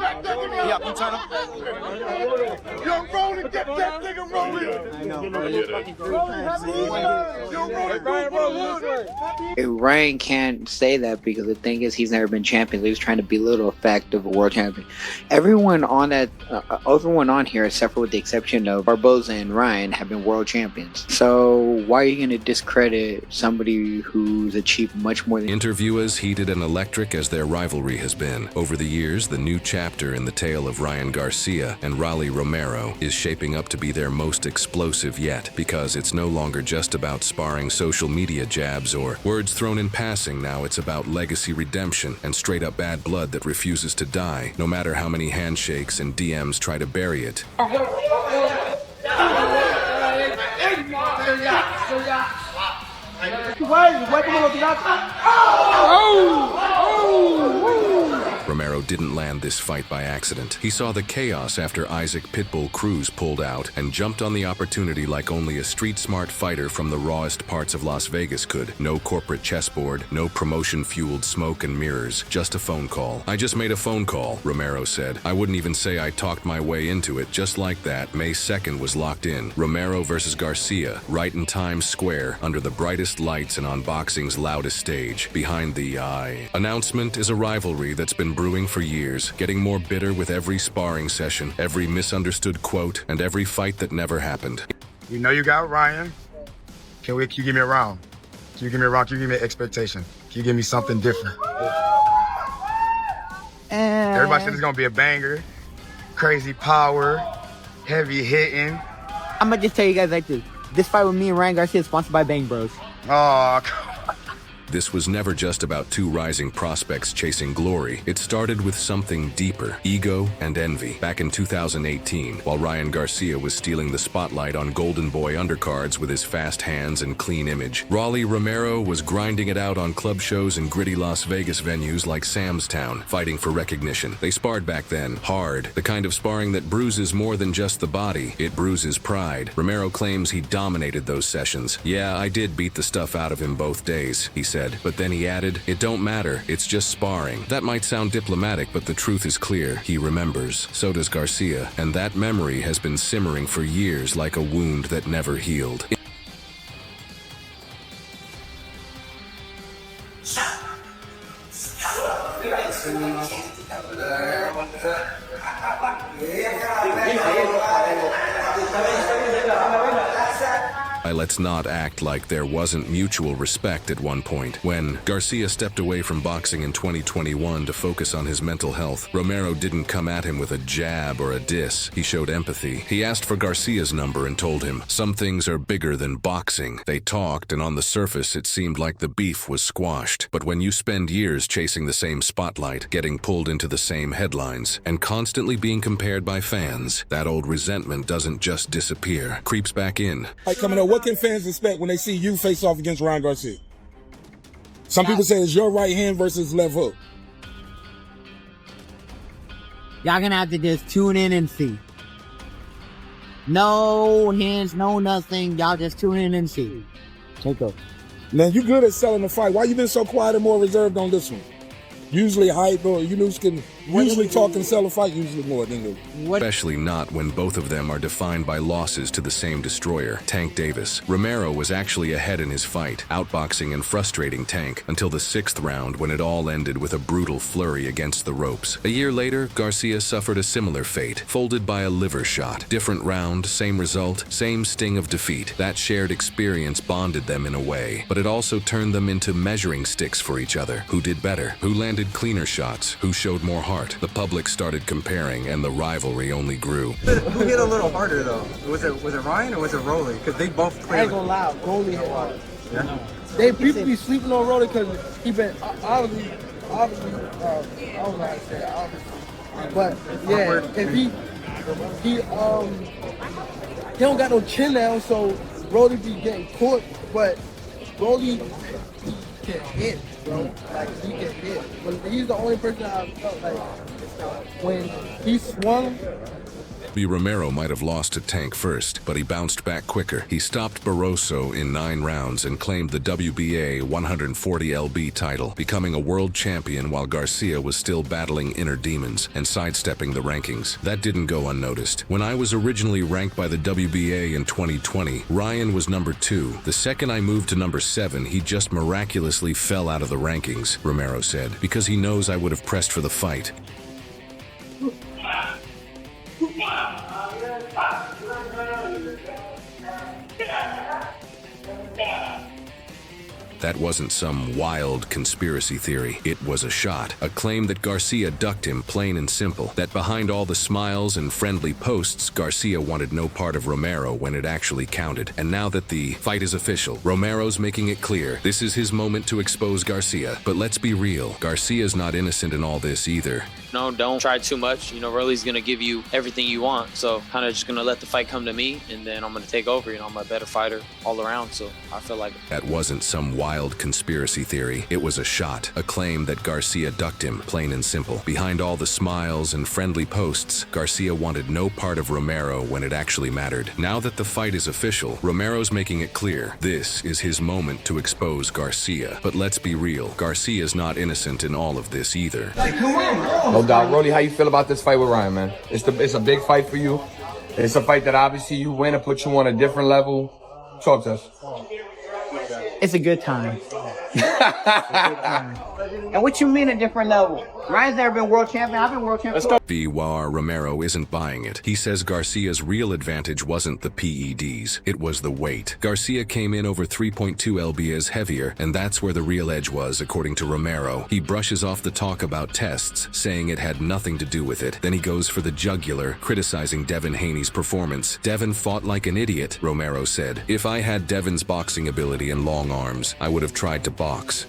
Yeah, I'm trying to. Yo, Rolly, get that nigga Rolly. Ryan can't say that because the thing is he's never been champion. He was trying to belittle the fact of a world champion. Everyone on here, except for with the exception of Barboza and Ryan, have been world champions. So why are you going to discredit somebody who's achieved much more than... Interview as heated and electric as their rivalry has been. Over the years, the new chapter in the tale of Ryan Garcia and Rolly Romero is shaping up to be their most explosive yet, because it's no longer just about sparring social media jabs or words thrown in passing. Now it's about legacy redemption and straight-up bad blood that refuses to die, no matter how many handshakes and DMs try to bury it. Romero didn't land this fight by accident. He saw the chaos after Isaac Pitbull Cruz pulled out and jumped on the opportunity like only a street-smart fighter from the rawest parts of Las Vegas could. No corporate chessboard, no promotion-fueled smoke and mirrors, just a phone call. "I just made a phone call," Romero said. "I wouldn't even say I talked my way into it." Just like that, May 2nd was locked in. Romero versus Garcia, right in Times Square, under the brightest lights and on boxing's loudest stage. Behind the eye announcement is a rivalry that's been brewing for years, getting more bitter with every sparring session, every misunderstood quote, and every fight that never happened. You know you got Ryan. Can you give me a round? Can you give me a round? Can you give me an expectation? Can you give me something different? Everybody said it's gonna be a banger. Crazy power, heavy hitting. I'm gonna just tell you guys like this. This fight with me and Ryan Garcia is sponsored by Bang Bros. Oh, This was never just about two rising prospects chasing glory. It started with something deeper, ego and envy. Back in 2018, while Ryan Garcia was stealing the spotlight on Golden Boy undercards with his fast hands and clean image, Rolly Romero was grinding it out on club shows and gritty Las Vegas venues like Sam's Town, fighting for recognition. They sparred back then, hard, the kind of sparring that bruises more than just the body, it bruises pride. Romero claims he dominated those sessions. "Yeah, I did beat the stuff out of him both days," he said. But then he added, "It don't matter, it's just sparring." That might sound diplomatic, but the truth is clear. He remembers. So does Garcia. And that memory has been simmering for years like a wound that never healed. Let's not act like there wasn't mutual respect at one point. When Garcia stepped away from boxing in 2021 to focus on his mental health, Romero didn't come at him with a jab or a diss. He showed empathy. He asked for Garcia's number and told him, "Some things are bigger than boxing." They talked, and on the surface it seemed like the beef was squashed. But when you spend years chasing the same spotlight, getting pulled into the same headlines, and constantly being compared by fans, that old resentment doesn't just disappear, creeps back in. Hey, coming up, what can fans expect when they see you face off against Ryan Garcia? Some people say it's your right hand versus left hook. Y'all gonna have to just tune in and see. No hands, no nothing. Y'all just tune in and see. Take up. Now, you good at selling the fight. Why you been so quiet and more reserved on this one? Usually hype, or you can usually talk and sell a fight usually more than you. Especially not when both of them are defined by losses to the same destroyer, Tank Davis. Romero was actually ahead in his fight, outboxing and frustrating Tank until the 6th round, when it all ended with a brutal flurry against the ropes. A year later, Garcia suffered a similar fate, folded by a liver shot. Different round, same result, same sting of defeat. That shared experience bonded them in a way, but it also turned them into measuring sticks for each other. Who did better? Who landed cleaner shots? Who showed more heart? The public started comparing, and the rivalry only grew. Who hit a little harder though? Was it Ryan or was it Rolly? Because they both clearly. I ain't gonna lie, Rolly hit hard. Yeah. People be sleeping on Rolly because he been obviously, I don't know how to say it, obviously. But yeah, if he don't got no chin now, so Rolly be getting caught, but Rolly can hit, bro. Like he can hit. But he's the only person I felt like when he swung. Robbie Romero might have lost to Tank first, but he bounced back quicker. He stopped Barroso in 9 rounds and claimed the WBA 140 lb title, becoming a world champion while Garcia was still battling inner demons and sidestepping the rankings. That didn't go unnoticed. When I was originally ranked by the WBA in 2020, Ryan was number 2. The second I moved to number 7, he just miraculously fell out of the rankings, Romero said, because he knows I would have pressed for the fight. That wasn't some wild conspiracy theory. It was a shot. A claim that Garcia ducked him, plain and simple. That behind all the smiles and friendly posts, Garcia wanted no part of Romero when it actually counted. And now that the fight is official, Romero's making it clear this is his moment to expose Garcia. But let's be real, Garcia's not innocent in all this either. No, don't try too much. You know, Rolly's going to give you everything you want. So kind of just going to let the fight come to me, and then I'm going to take over. You know, I'm a better fighter all around, so I feel like that wasn't some wild conspiracy theory. It was a shot, a claim that Garcia ducked him, plain and simple. Behind all the smiles and friendly posts, Garcia wanted no part of Romero when it actually mattered. Now that the fight is official, Romero's making it clear this is his moment to expose Garcia. But let's be real, Garcia's not innocent in all of this either. No doubt. Rolly, how you feel about this fight with Ryan, man? It's a big fight for you. It's a fight that obviously you win and put you on a different level. Talk to us. It's a good time. And what you mean a different level? Ryan's never been world champion. I've been world champion. While Romero isn't buying it. He says Garcia's real advantage wasn't the PEDs, it was the weight. Garcia came in over 3.2 lbs heavier, and that's where the real edge was, according to Romero. He brushes off the talk about tests, saying it had nothing to do with it. Then he goes for the jugular, criticizing Devin Haney's performance. Devin fought like an idiot, Romero said. If I had Devin's boxing ability and long arms, I would have tried to box.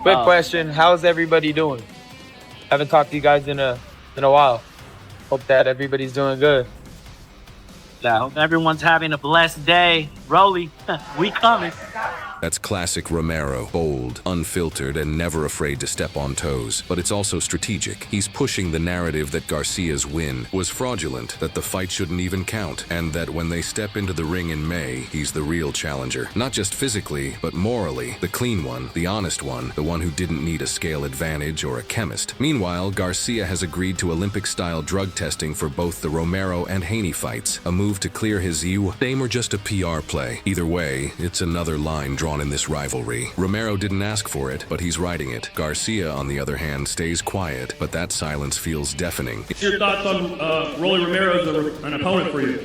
Quick question, how's everybody doing? Haven't talked to you guys in a while. Hope that everybody's doing good. I hope everyone's having a blessed day. Rolly, we coming. That's classic Romero, bold, unfiltered, and never afraid to step on toes. But it's also strategic. He's pushing the narrative that Garcia's win was fraudulent, that the fight shouldn't even count, and that when they step into the ring in May, he's the real challenger. Not just physically, but morally. The clean one, the honest one, the one who didn't need a scale advantage or a chemist. Meanwhile, Garcia has agreed to Olympic-style drug testing for both the Romero and Haney fights, a move to clear his fame or just a PR play. Either way, it's another line drawn in this rivalry. Romero didn't ask for it, but he's riding it. Garcia, on the other hand, stays quiet, but that silence feels deafening. Your thoughts on Rolly Romero as an opponent for you?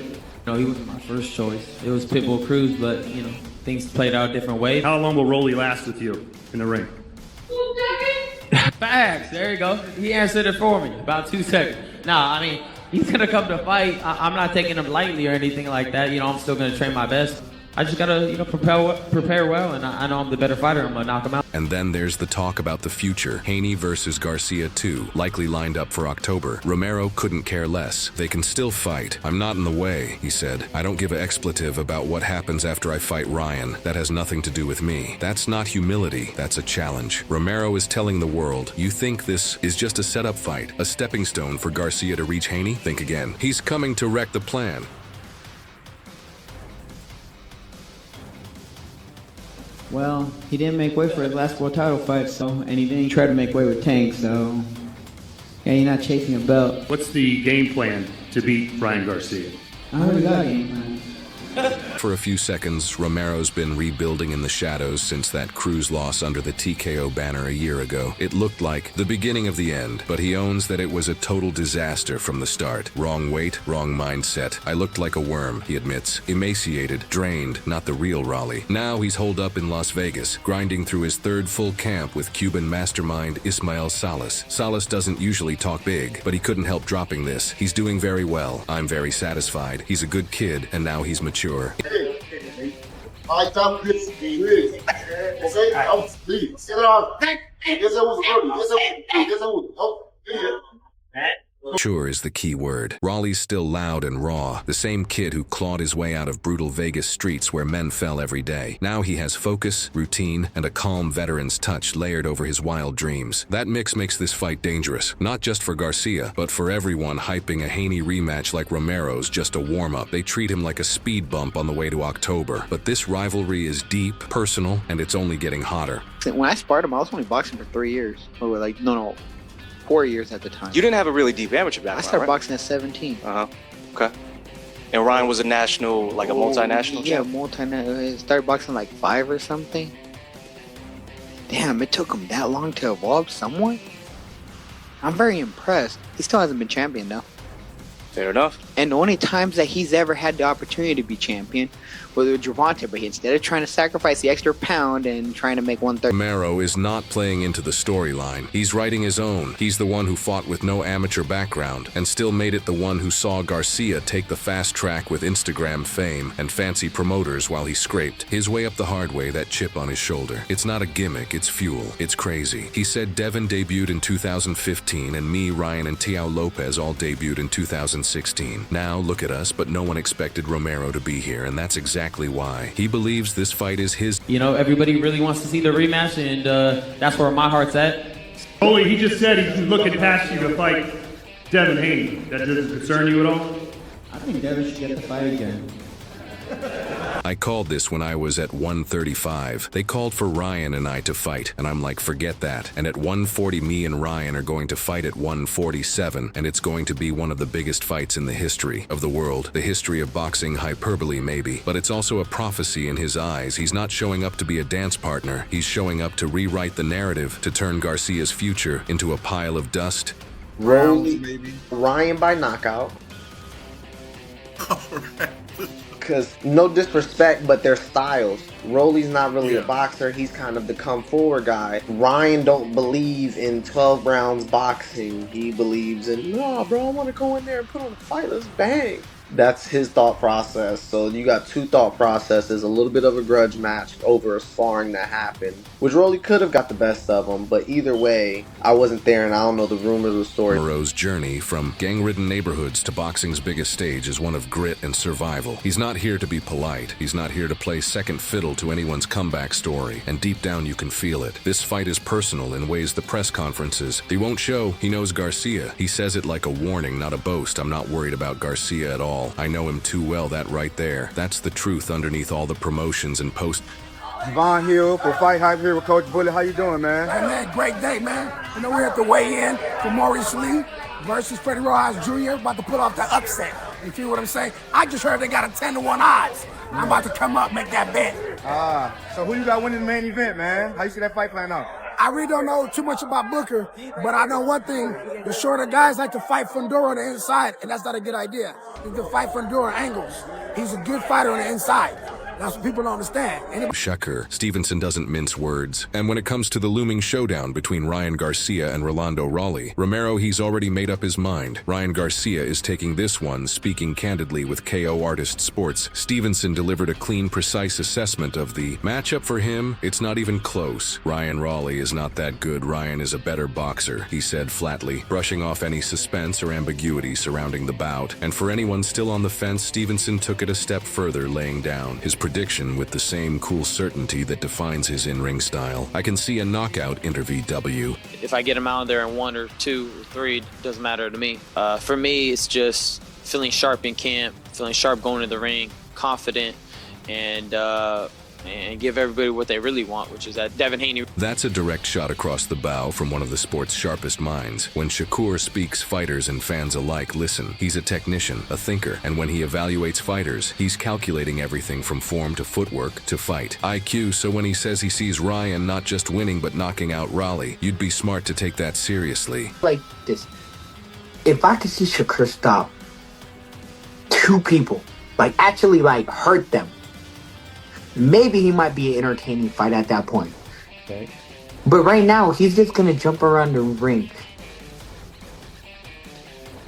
No, he wasn't my first choice. It was Pitbull Cruz, but, you know, things played out a different way. How long will Rolly last with you in the ring? 2 seconds. Facts. There you go. He answered it for me. About 2 seconds. Nah, I mean, he's going to come to fight. I'm not taking him lightly or anything like that. You know, I'm still going to train my best. I just gotta, you know, prepare well, and I know I'm the better fighter. I'm gonna knock him out. And then there's the talk about the future. Haney versus Garcia 2, likely lined up for October. Romero couldn't care less. They can still fight. I'm not in the way, he said. I don't give an expletive about what happens after I fight Ryan. That has nothing to do with me. That's not humility. That's a challenge. Romero is telling the world, you think this is just a setup fight, a stepping stone for Garcia to reach Haney? Think again. He's coming to wreck the plan. Well, he didn't make way for his last 4 title fights, and he didn't try to make way with Tank, so yeah, you're not chasing a belt. What's the game plan to beat Ryan Garcia? I already got a game plan. For a few seconds, Romero's been rebuilding in the shadows since that Cruz loss under the TKO banner a year ago. It looked like the beginning of the end, but he owns that it was a total disaster from the start. Wrong weight, wrong mindset. I looked like a worm, he admits. Emaciated, drained, not the real Rolly. Now he's holed up in Las Vegas, grinding through his 3rd full camp with Cuban mastermind Ismael Salas. Salas doesn't usually talk big, but he couldn't help dropping this. He's doing very well. I'm very satisfied. He's a good kid, and now he's mature. Sure is the key word. Rolly's still loud and raw, the same kid who clawed his way out of brutal Vegas streets where men fell every day. Now he has focus, routine, and a calm veteran's touch layered over his wild dreams. That mix makes this fight dangerous, not just for Garcia, but for everyone hyping a Haney rematch like Romero's just a warm-up. They treat him like a speed bump on the way to October. But this rivalry is deep, personal, and it's only getting hotter. When I sparred him, I was only boxing for 3 years. Or like, no, 4 years at the time. You didn't have a really deep amateur background, I started right? boxing at 17. Okay. And Ryan was a national, like a multinational Yeah, champ? multinational. Started boxing like 5 or something. Damn, it took him that long to evolve somewhat. I'm very impressed. He still hasn't been champion though. Fair enough. And the only times that he's ever had the opportunity to be champion was with Gervonta, but instead of trying to sacrifice the extra pound and trying to make 130. Romero is not playing into the storyline. He's writing his own. He's the one who fought with no amateur background and still made it the one who saw Garcia take the fast track with Instagram fame and fancy promoters while he scraped his way up the hard way, that chip on his shoulder. It's not a gimmick, it's fuel. It's crazy. He said Devin debuted in 2015 and me, Ryan, and Tiao Lopez all debuted in 2016. Now look at us, but no one expected Romero to be here, and that's exactly why. He believes this fight is his. You know, everybody really wants to see the rematch, and that's where my heart's at. Rolly, he just said he's looking past you to fight Devin Haney. That doesn't concern you at all? I think Devin should get the fight again. I called this when I was at 135. They called for Ryan and I to fight, and I'm like, forget that. And at 140, me and Ryan are going to fight at 147, and it's going to be one of the biggest fights in the history of the world. The history of boxing, hyperbole maybe, but it's also a prophecy in his eyes. He's not showing up to be a dance partner. He's showing up to rewrite the narrative, to turn Garcia's future into a pile of dust. Rolly, Ryan by knockout. Because no disrespect, but their styles. Rolly's not really a boxer. He's kind of the come forward guy. Ryan don't believe in 12 rounds boxing. He believes in, no, bro, I want to go in there and put on a fight. Let's bang. That's his thought process. So you got two thought processes, a little bit of a grudge match over a sparring that happened, which Rolly could have got the best of him, but either way, I wasn't there and I don't know the rumors of the story. Romero's journey from gang-ridden neighborhoods to boxing's biggest stage is one of grit and survival. He's not here to be polite. He's not here to play second fiddle to anyone's comeback story, and deep down you can feel it. This fight is personal in ways the press conferences, he won't show. He knows Garcia. He says it like a warning, not a boast. I'm not worried about Garcia at all. I know him too well, that right there. That's the truth underneath all the promotions and post. Devon Hill for Fight Hype here with Coach Bullet. How you doing, man? Hey, man, great day, man. You know, we're at the weigh-in for Maurice Lee versus Freddie Rojas Jr. About to pull off the upset. You feel what I'm saying? I just heard they got a 10-1 odds. I'm about to come up, make that bet. So who you got winning the main event, man? How you see that fight playing out? I really don't know too much about Booker, but I know one thing. The shorter guys like to fight Fundora on the inside, and that's not a good idea. You can fight Fundora angles. He's a good fighter on the inside. That's what people don't understand. Shakur, Stevenson doesn't mince words. And when it comes to the looming showdown between Ryan Garcia and Rolando Rolly, Romero, he's already made up his mind. Ryan Garcia is taking this one, speaking candidly with KO Artist Sports. Stevenson delivered a clean, precise assessment of the matchup for him. It's not even close. Ryan Rolly is not that good. Ryan is a better boxer, he said flatly, brushing off any suspense or ambiguity surrounding the bout. And for anyone still on the fence, Stevenson took it a step further, laying down his prediction with the same cool certainty that defines his in-ring style. I can see a knockout in VW. If I get him out there in 1 or 2 or 3, it doesn't matter to me. For me, it's just feeling sharp in camp, feeling sharp going to the ring, confident, and give everybody what they really want, which is that Devin Haney. That's a direct shot across the bow from one of the sport's sharpest minds. When Shakur speaks, fighters and fans alike listen. He's a technician, a thinker, and when he evaluates fighters, he's calculating everything from form to footwork to fight IQ. So when he says he sees Ryan not just winning but knocking out Rolly, you'd be smart to take that seriously. Like this, if I could see Shakur stop 2 people, like actually like hurt them, maybe he might be an entertaining fight at that point. Okay. But right now, he's just going to jump around the ring.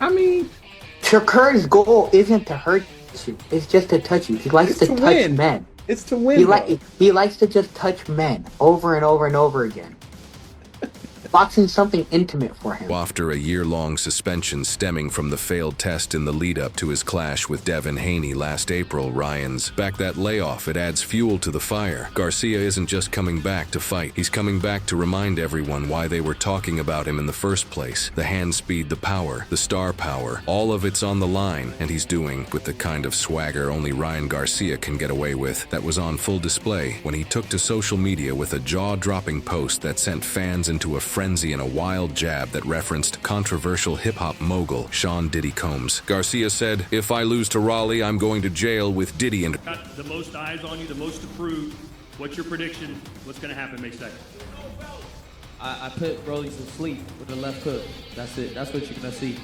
I mean, Shakur's goal isn't to hurt you. It's just to touch you. He likes to touch men. It's to win. He likes to just touch men over and over and over again. Boxing's something intimate for him. After a year-long suspension stemming from the failed test in the lead-up to his clash with Devin Haney last April, Ryan's back that layoff. It adds fuel to the fire. Garcia isn't just coming back to fight. He's coming back to remind everyone why they were talking about him in the first place. The hand speed, the power, the star power, all of it's on the line, and he's doing with the kind of swagger only Ryan Garcia can get away with. That was on full display when he took to social media with a jaw-dropping post that sent fans into a frenzy and a wild jab that referenced controversial hip-hop mogul Sean Diddy Combs. Garcia said, "If I lose to Rolly, I'm going to jail with Diddy and..." Got the most eyes on you, the most to prove. What's your prediction? What's going to happen May 2nd? I put Rolly to sleep with the left hook. That's it. That's what you're going to see.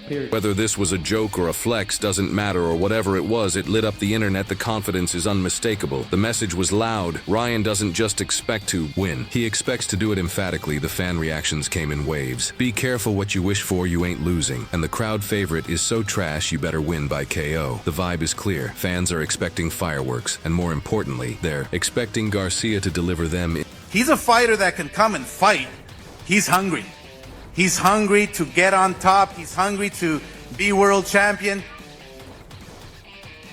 Period. Whether this was a joke or a flex doesn't matter, or whatever it was, it lit up the internet. The confidence is unmistakable. The message was loud. Ryan doesn't just expect to win. He expects to do it emphatically. The fan reactions came in waves. Be careful what you wish for, you ain't losing. And the crowd favorite is so trash you better win by KO. The vibe is clear. Fans are expecting fireworks. And more importantly, they're expecting Garcia to deliver them. He's a fighter that can come and fight. He's hungry. He's hungry to get on top. He's hungry to be world champion.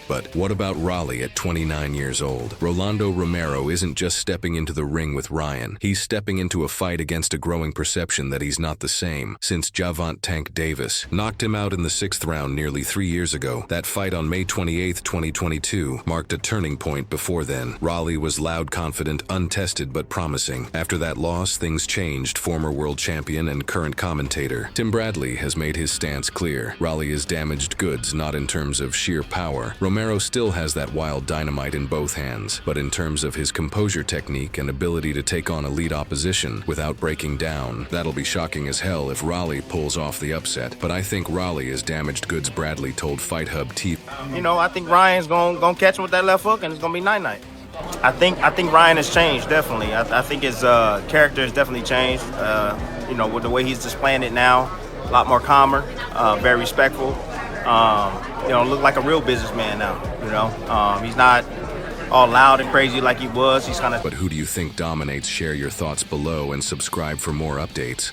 But what about Rolly at 29 years old? Rolly Romero isn't just stepping into the ring with Ryan. He's stepping into a fight against a growing perception that he's not the same. Since Javante Tank Davis knocked him out in the 6th round nearly 3 years ago, that fight on May 28, 2022 marked a turning point. Before then, Rolly was loud, confident, untested, but promising. After that loss, things changed. Former world champion and current commentator Tim Bradley has made his stance clear. Rolly is damaged goods, not in terms of sheer power. Romero still has that wild dynamite in both hands, but in terms of his composure technique and ability to take on elite opposition without breaking down, that'll be shocking as hell if Rolly pulls off the upset. But I think Rolly is damaged goods, Bradley told Fight Hub TV. You know, I think Ryan's gonna catch him with that left hook, and it's gonna be night-night. I think Ryan has changed, definitely. I think his character has definitely changed. You know, with the way he's displaying it now, a lot more calmer, very respectful. You know, look like a real businessman now, you know. He's not all loud and crazy like he was. He's kind of... But who do you think dominates? Share your thoughts below and subscribe for more updates.